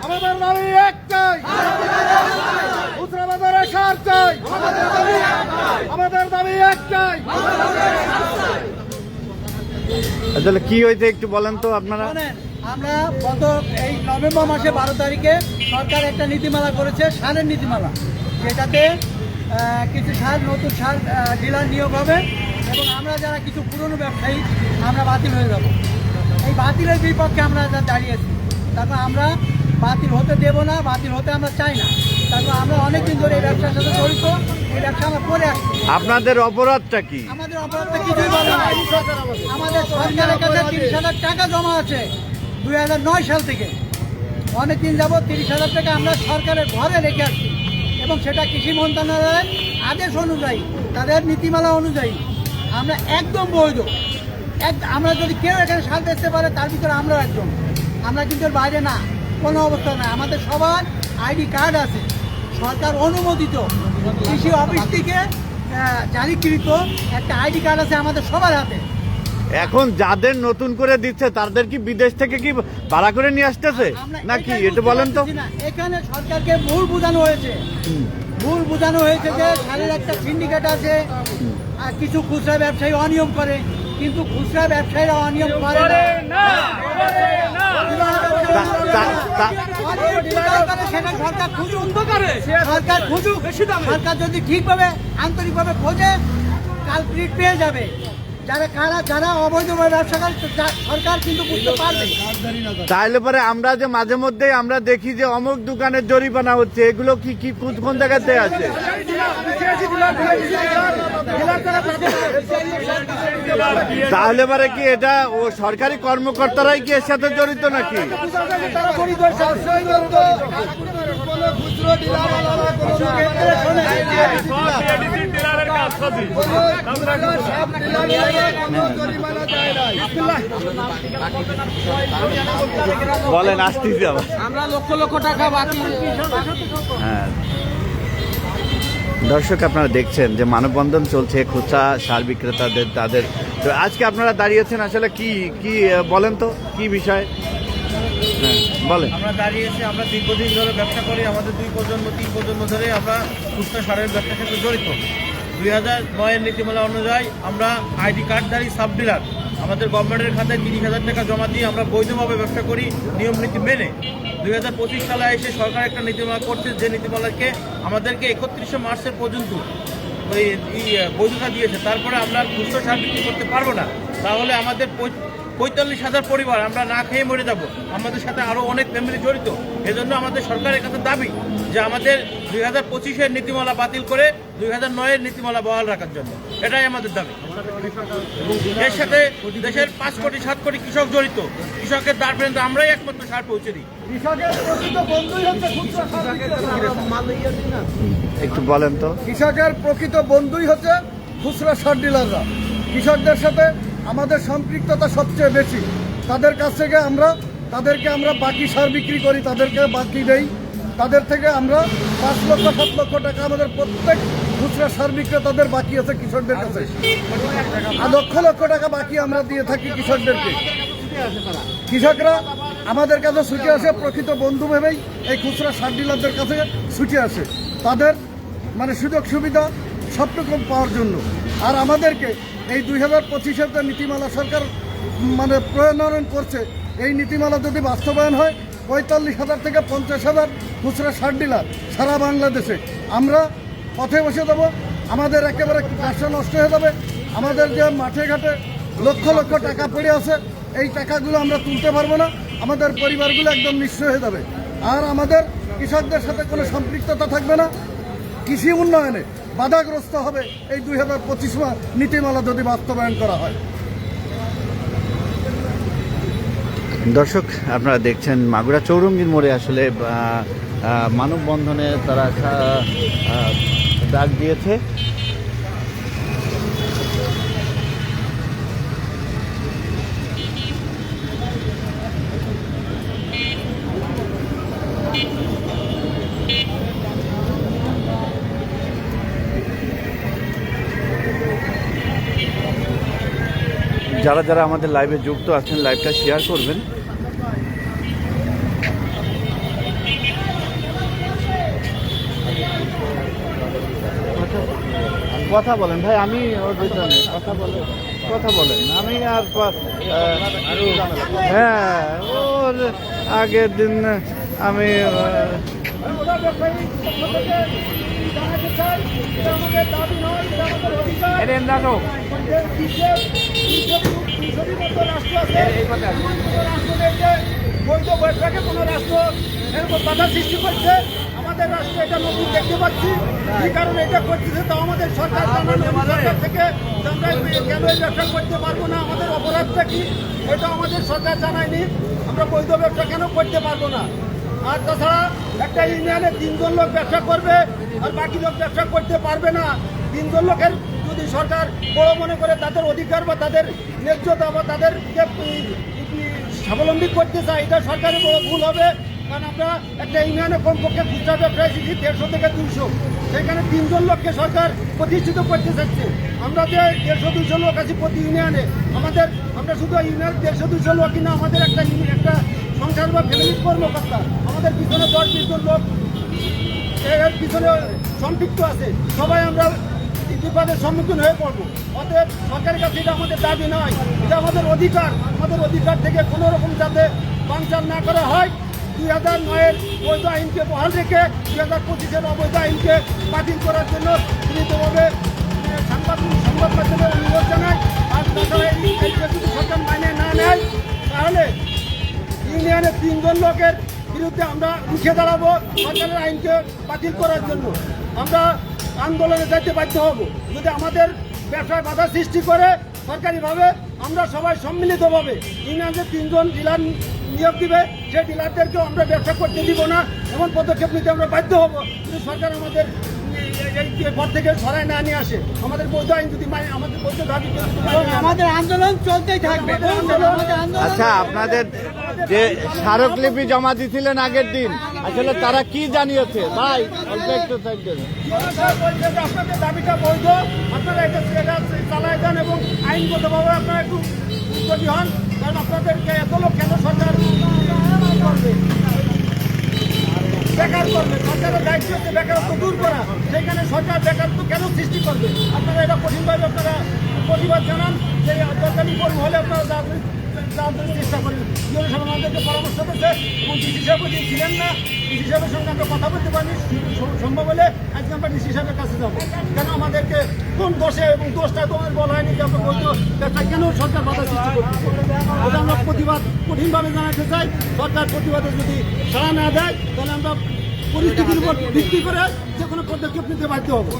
আমাদের দাবি একটাই, খুচরা বাজারে সার চাই, আমাদের দাবি একটাই। আসলে কি হয়েছে একটু বলেন তো আপনারা। আমরা গত এই নভেম্বর মাসে 12 তারিখে সরকার একটা নীতিমালা করেছে, সারের নীতিমালা, যেটাতে কিছু সার, নতুন সার ডিলার নিয়োগ হবে এবং আমরা যারা কিছু পুরনো ব্যবসায়ী আমরা বাতিল হয়ে যাব। এই বাতিলের বিপক্ষে আমরা দাঁড়িয়েছি। তারপর আমরা বাতিল হতে দেব না, বাতিল হতে আমরা চাই না। তারপর আমরা অনেকদিন ধরে এই ব্যবসার সাথে জড়িত, এই ব্যবসা আমরা করে আসছি। আপনাদের অপরাধটা কি? আমাদের অপরাধটা কিছুই বলে না। আমাদের সরকারের কাছে 30,000 টাকা জমা আছে 2009 সাল থেকে। অনেকদিন যাবত 30,000 টাকা আমরা সরকারের ঘরে রেখে আসছি এবং সেটা কৃষি মন্ত্রণালয়ের আদেশ অনুযায়ী, তাদের নীতিমালা অনুযায়ী আমরা একদম বৈধ। আমরা যদি কেউ এখানে সার বেচতে পারে তার ভিতরে আমরাও একদম। আমরা কিন্তু এর বাইরে না, কোনো অবস্থা নাই। আমাদের সবার আইডি কার্ড আছে, সরকার অনুমোদিত কৃষি অফিস থেকে জারিকৃত একটা আইডি কার্ড আছে আমাদের সবার হাতে। এখন যাদের নতুন করে দিচ্ছে তাদের কি বিদেশ থেকে কি ভাড়া করে নিয়ে আসতেছে নাকি এটা বলেন তো। এখানে সরকারকে ভুল বোঝানো হয়েছে, ভুল বোঝানো হয়েছে যে সারের একটা সিন্ডিকেট আছে আর কিছু খুচরা ব্যবসায়ী অনিয়ম করে, কিন্তু খুচরা ব্যবসায়ীরা অনিয়ম করে না। সেটা সরকার খুঁজুক, সরকার খুঁজুক। সরকার যদি ঠিকভাবে আন্তরিকভাবে খোঁজে কালপ্রিট পেয়ে যাবে। যারা অবৈধভাবে ব্যবসা করে সরকার কিন্তু বুঝতে পারবে। তাহলে পরে আমরা যে মাঝে মধ্যে আমরা দেখি যে অমুক দোকানের জরিমানা হচ্ছে, এগুলো কি কি কোন জায়গাতে আছে? তাহলে পরে কি এটা ও সরকারি কর্মকর্তারাই কি এর সাথে জড়িত নাকি? বলেন আসতেছি আবার। আমরা লক্ষ লক্ষ টাকা বাতিল। হ্যাঁ দর্শক, আপনারা দেখছেন যে মানববন্ধন চলছে খুচরা সার বিক্রেতাদের। তাদের তো আজকে আপনারা দাঁড়িয়েছেন আসলে কি কি বলেন তো কি বিষয়? হ্যাঁ বলেন। আমরা দাঁড়িয়েছি, আমরা দীর্ঘদিন ধরে ব্যবসা করি। আমাদের 2 প্রজন্ম 3 প্রজন্ম ধরে আমরা খুচরা সারের ব্যবসার সাথে জড়িত। 2009-এর নীতিমালা অনুযায়ী আমরা আইডি কার্ডধারী সাব ডিলার। আমাদের গভর্নমেন্টের খাতায় 30,000 টাকা জমা দিয়ে আমরা বৈধভাবে ব্যবসা করি নিয়ম নীতি মেনে। 2025 সালে এসে সরকার একটা নীতিমালা করছে, যে নীতিমালাকে আমাদেরকে 31শে মার্চের পর্যন্ত ওই বৈধতা দিয়েছে। তারপরে আমরা খুচরা সার বিক্রি করতে পারবো না, তাহলে আমাদের 45,000 পরিবার আমরা না খেয়ে মরে যাব। আমাদের সাথে আরও অনেক ফ্যামিলি জড়িত। এজন্য আমাদের সরকারের কাছে দাবি যে আমাদের 2025-এর নীতিমালা বাতিল করে 2009-এর নীতিমালা বহাল রাখার জন্য, এটাই আমাদের দাবি। এর সাথে দেশের 5 কোটি 7 কোটি কৃষক জড়িত। কৃষকের দ্বার পর্যন্ত আমরাই একমাত্র সার পৌঁছে দিই। একটু বলেন তো। কৃষকের প্রকৃত বন্ধুই হচ্ছে খুচরা সার ডিলাররা। কৃষকদের সাথে আমাদের সম্পৃক্ততা সবচেয়ে বেশি। তাদের কাছ থেকে তাদেরকে আমরা বাকি সার বিক্রি করি, তাদেরকে বাকি দেই। তাদের থেকে আমরা 5 লক্ষ 7 লক্ষ টাকা আমাদের প্রত্যেক খুচরা সার বিক্রেতাদের বাকি আছে কৃষকদের কাছে। আর লক্ষ লক্ষ টাকা বাকি আমরা দিয়ে থাকি কৃষকদেরকে। কৃষকরা আমাদের কাছে ছুটে আসে প্রকৃত বন্ধু ভেবেই, এই খুচরা সার ডিলারদের কাছে ছুটে আসে তাদের মানে সুযোগ সুবিধা সবটুকু পাওয়ার জন্য। আর আমাদেরকে এই 2025-এর যে নীতিমালা সরকার মানে প্রণয়ন করছে, এই নীতিমালা যদি বাস্তবায়ন হয় 45,000 থেকে 50,000 খুচরা সার ডিলার সারা বাংলাদেশে আমরা পথে বসে দেবো। আমাদের একেবারে ব্যবসা নষ্ট হয়ে যাবে। আমাদের যে মাঠে ঘাটে লক্ষ লক্ষ টাকা পড়ে আছে, এই টাকাগুলো আমরা তুলতে পারবো না। আমাদের পরিবারগুলো একদম নিঃস্ব হয়ে যাবে। আর আমাদের কৃষকদের সাথে কোনো সম্পৃক্ততা থাকবে না। কৃষি উন্নয়নে বাধাগ্রস্ত হবে এই 2025 নীতিমালা যদি বাস্তবায়ন করা হয়। দর্শক, আপনারা দেখছেন মাগুরা চৌরঙ্গীর মোড়ে আসলে মানববন্ধনে তারা ডাক দিয়েছে। যারা যারা আমাদের লাইভে যুক্ত আছেন লাইভটা শেয়ার করবেন। কথা বলেন ভাই, আমি ওর ভিতরে কথা বলেন আমি আর হ্যাঁ ওর আগের দিন আমি বৈধ বৈঠকে কোনো রাষ্ট্র এরকম বাধা সৃষ্টি করছে, আমাদের রাষ্ট্র এটা নতুন দেখতে পাচ্ছি। এই কারণে এটা করতেছে, তো আমাদের সরকার সরকার থেকে আমরা কেন এই ব্যবসা করতে পারবো না, আমাদের অপরাধটা কি এটা আমাদের সরকার জানায়নি। আমরা বৈধ ব্যবসা কেন করতে পারবো না? আর তাছাড়া একটা ইউনিয়নে 3 জন লোক ব্যবসা করবে আর বাকি লোক ব্যবসা করতে পারবে না। 3 জন লোকের যদি সরকার বড় মনে করে তাদের অধিকার বা তাদের ন্যায্যতা বা তাদেরকে স্বাবলম্বী করতে চায়, এটা সরকারের বড় ভুল হবে। কারণ আমরা একটা ইউনিয়নে কমপক্ষে খুচরা ব্যবসায় শিখি 150 থেকে 200, সেখানে 3 জন লোককে সরকার প্রতিষ্ঠিত করতে চাচ্ছে। আমরা যে 150-200 লোক আছি প্রতি ইউনিয়নে, আমরা শুধু ইউনিয়ন 150-200 লোক কিনা আমাদের একটা সংসার বা ফ্যামিলির কর্মকর্তা, আমাদের পিছনে 10-20 জন লোক এর পিছনে সম্পৃক্ত আছে। সবাই আমরা বিপদের সম্মুখীন হয়ে পড়বো। অতএব সরকারের কাছে এটা আমাদের দাবি নয়, এটা আমাদের অধিকার। আমাদের অধিকার থেকে কোনো রকম যাতে বানচাল না করা হয়। 2009-এর বৈধ আইনকে বহাল রেখে 2025-এর অবৈধ আইনকে বাতিল করার জন্য দ্রুতভাবে সংবাদ মাধ্যমের অনুরোধ জানাই। আর তাছাড়া এই আইনকে যদি সরকার মানে না নেয় তাহলে ইউনিয়নে 3 জন লোকের বিরুদ্ধে আমরা রুখে দাঁড়াবো সরকারের আইনকে বাতিল করার জন্য। আমরা আন্দোলনে যেতে বাধ্য হব। যদি আমাদের ব্যবসায় বাধা সৃষ্টি করে সরকারিভাবে, আমরা সবাই সম্মিলিতভাবে ইউনিয়নে 3 জন ডিলার নিয়োগ দিবে, সেই ডিলারদেরকেও আমরা ব্যবসা করতে দিব না, এমন পদক্ষেপ নিতে আমরা বাধ্য হব যদি সরকার আমাদের এই পদ থেকে সরায় না নিয়ে আসে। আমাদের বৈধ আইন যদি আমাদের বৈধ দাবি, আমাদের আন্দোলন চলতেই থাকবে। আচ্ছা, আপনাদের যে স্মারকলিপি জমা দিয়েছিলেন আগের দিন, আসলে তারা কি জানিয়েছে ভাই? অল্প একটু থাকবেন। আপনাদের দাবিটা বৈধ, আপনারা এটা চালায় যান এবং আইনগতভাবে আপনারা একটু উদ্যোগী হন। কারণ আপনাদেরকে এত লোক কেন সরকার করবে, বেকার করবে? সরকারের দায়িত্ব হচ্ছে বেকারত্ব দূর করা, সেখানে সরকার বেকারত্ব কেন সৃষ্টি করবে? আপনারা এটা কঠিনভাবে আপনারা প্রতিবাদ জানান। যে সরকারি কর্মী হলে আপনারা চেষ্টা করেন। ইউনিয়ন সভা আমাদেরকে পরামর্শ দিচ্ছে এবং ডিসি সাহেব ছিলেন না, ডিসি সাহেবের সঙ্গে আমরা কথা বলতে পারিনি। সম্ভব হলে আজকে আমরা ডিসি সাহেবের কাছে যাবো। কেন আমাদেরকে কোন দোষে এবং দোষটা তোমার বলা হয়নি যে আমরা বৈধ ব্যবসায় কেন সরকার বাধা সৃষ্টি করতেছে? ওটা আমরা প্রতিবাদ কঠিনভাবে জানাতে চাই। সরকার প্রতিবাদে যদি সাড়া না দেয় তাহলে আমরা পরিস্থিতির উপর ভিত্তি করে যে কোনো পদক্ষেপ নিতে বাধ্য হবো।